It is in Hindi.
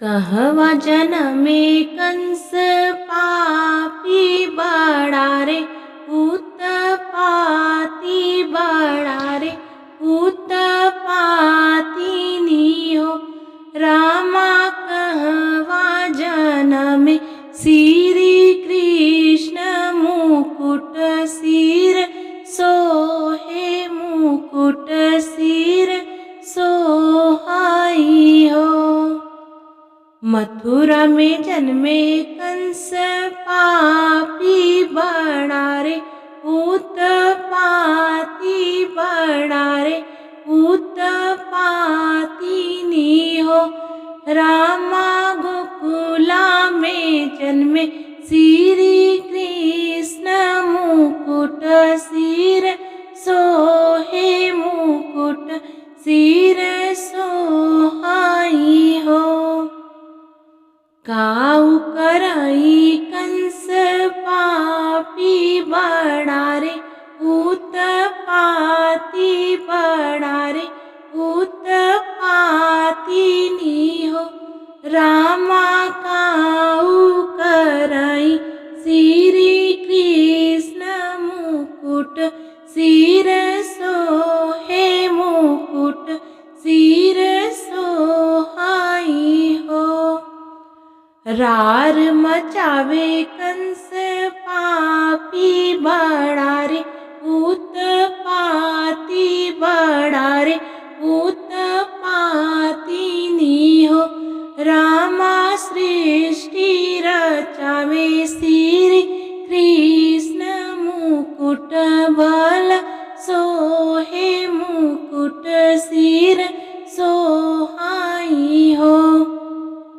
कहवा जनमे कंस पापी बड़ा रे, उत्पाती बड़ा रे, उत्पाती नियो। रामा कहवा जनमे श्री कृष्ण मुकुट सिर सोहे, मुकुट सिर सोहाई हो। मथुरा में जन्मे कंस पापी बड़ा रे, उत्पाती बड़ा रे, उत्पाती निहो। रामा गोकुला में जन्मे श्री कृष्ण मुकुट सिर सोहे, मुकुट सिर सोहाई हो। काऊ करई कंस पापी बड़ा रे, उत्पाती बड़ा रे, उत्पाती निहो। रामा काऊ करई श्री कृष्ण मुकुट सिर सोहे, मुकुट सिर सोहाई हो। रार मचावे कंस पापी बड़ा रे, उत्पाती बड़ा रे, उत्पाती निहो। रामा सृष्टि रचावे श्री कृष्ण मुकुट बल सोहे, मुकुट सिर